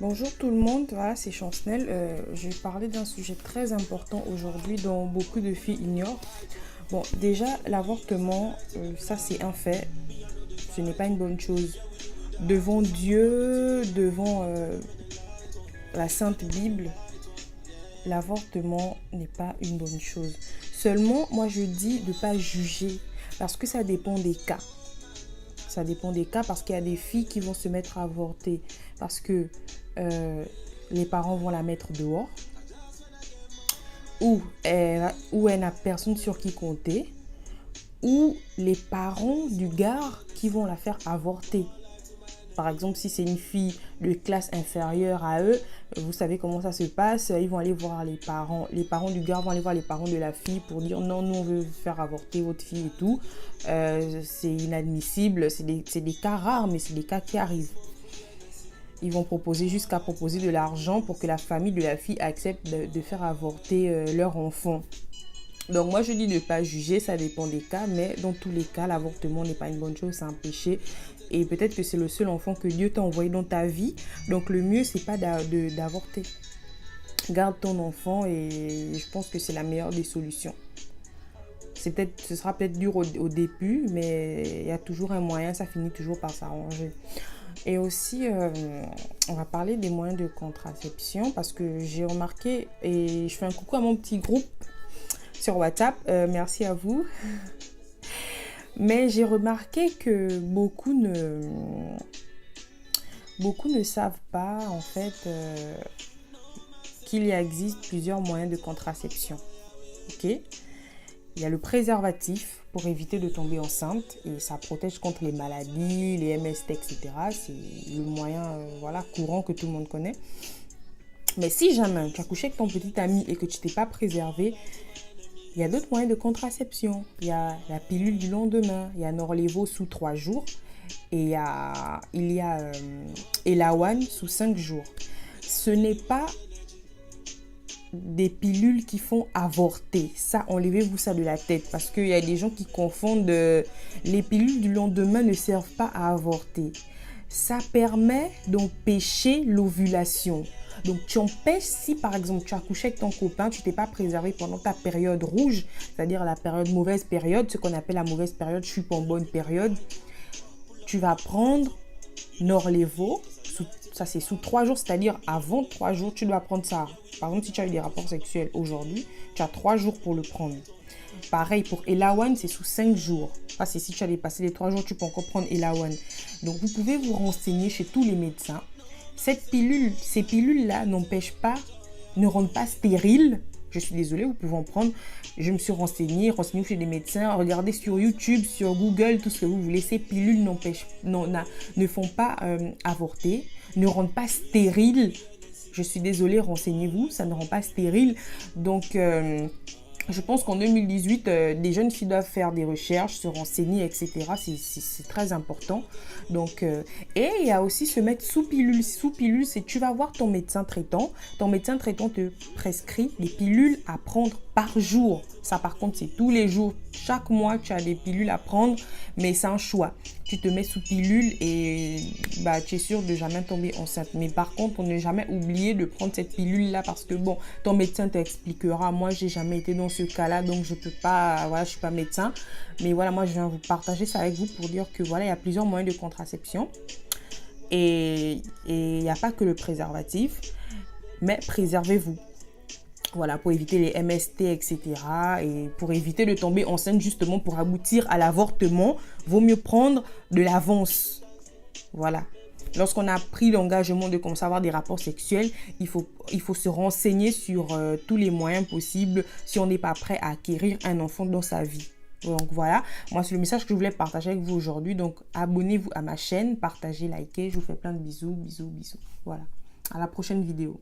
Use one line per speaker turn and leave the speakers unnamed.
Bonjour tout le monde, voilà c'est Chancenelle. Je vais parler d'un sujet très important aujourd'hui dont beaucoup de filles ignorent. Bon, déjà l'avortement, ça c'est un fait, ce n'est pas une bonne chose. Devant Dieu, devant la Sainte Bible, l'avortement n'est pas une bonne chose. Seulement, moi je dis de ne pas juger parce que ça dépend des cas. Ça dépend des cas parce qu'il y a des filles qui vont se mettre à avorter parce que les parents vont la mettre dehors ou elle n'a personne sur qui compter ou les parents du gars qui vont la faire avorter. Par exemple, si c'est une fille de classe inférieure à eux, vous savez comment ça se passe. Ils vont aller voir les parents. Les parents du gars vont aller voir les parents de la fille pour dire non, nous on veut faire avorter votre fille et tout. C'est inadmissible. C'est des cas rares, mais c'est des cas qui arrivent. Ils vont jusqu'à proposer de l'argent pour que la famille de la fille accepte de faire avorter leur enfant. Donc moi je dis de ne pas juger, ça dépend des cas, mais dans tous les cas, l'avortement n'est pas une bonne chose, c'est un péché. Et peut-être que c'est le seul enfant que Dieu t'a envoyé dans ta vie. Donc le mieux, c'est pas d'avorter. Garde ton enfant et je pense que c'est la meilleure des solutions. Ce sera peut-être dur au début, mais il y a toujours un moyen, ça finit toujours par s'arranger. Et aussi, on va parler des moyens de contraception parce que j'ai remarqué, et je fais un coucou à mon petit groupe sur WhatsApp, merci à vous. Mais j'ai remarqué que beaucoup ne savent pas en fait qu'il existe plusieurs moyens de contraception. Ok ? Il y a le préservatif pour éviter de tomber enceinte et ça protège contre les maladies, les MST, etc. C'est le moyen courant que tout le monde connaît. Mais si jamais tu as couché avec ton petit ami et que tu ne t'es pas préservé, il y a d'autres moyens de contraception. Il y a la pilule du lendemain, il y a Norlevo sous 3 jours et il y a Elawan sous 5 jours. Ce n'est pas des pilules qui font avorter. Ça, enlevez-vous ça de la tête parce qu'il y a des gens qui confondent. Les pilules du lendemain ne servent pas à avorter. Ça permet d'empêcher l'ovulation. Donc, tu empêches si, par exemple, tu as couché avec ton copain, tu ne t'es pas préservé pendant ta période rouge, c'est-à-dire la mauvaise période, ce qu'on appelle la mauvaise période, je suis pas en bonne période. Tu vas prendre Norlevo, ça c'est sous 3 jours, c'est-à-dire avant 3 jours, tu dois prendre ça. Par exemple, si tu as eu des rapports sexuels aujourd'hui, tu as 3 jours pour le prendre. Pareil, pour Elawan, c'est sous 5 jours. Ça, c'est si tu as dépassé les 3 jours, tu peux encore prendre Elawan. Donc, vous pouvez vous renseigner chez tous les médecins. Ces pilules-là ne rendent pas stérile. Je suis désolée, vous pouvez en prendre. Je me suis renseignée chez des médecins. Regardez sur YouTube, sur Google, tout ce que vous voulez. Ces pilules ne font pas avorter, ne rendent pas stérile. Je suis désolée, renseignez-vous, ça ne rend pas stérile. Donc, je pense qu'en 2018, des jeunes filles doivent faire des recherches, se renseigner, etc. C'est très important. Donc, et il y a aussi se mettre sous pilule. Sous pilule, c'est tu vas voir ton médecin traitant. Ton médecin traitant te prescrit les pilules à prendre par jour. Ça, par contre, c'est tous les jours. Chaque mois, tu as des pilules à prendre, mais c'est un choix. Tu te mets sous pilule et tu es sûr de jamais tomber enceinte. Mais par contre, on ne jamais oublier de prendre cette pilule-là parce que bon, ton médecin t'expliquera. Moi, j'ai jamais été dans ce cas-là, donc je peux pas, je suis pas médecin. Mais voilà, moi, je viens vous partager ça avec vous pour dire que voilà, il y a plusieurs moyens de contraception. Et il n'y a pas que le préservatif, mais préservez-vous. Voilà, pour éviter les MST, etc. Et pour éviter de tomber enceinte, justement, pour aboutir à l'avortement, vaut mieux prendre de l'avance. Voilà. Lorsqu'on a pris l'engagement de commencer à avoir des rapports sexuels, il faut se renseigner sur tous les moyens possibles si on n'est pas prêt à acquérir un enfant dans sa vie. Donc voilà, moi c'est le message que je voulais partager avec vous aujourd'hui. Donc abonnez-vous à ma chaîne, partagez, likez, je vous fais plein de bisous, bisous, bisous. Voilà, à la prochaine vidéo.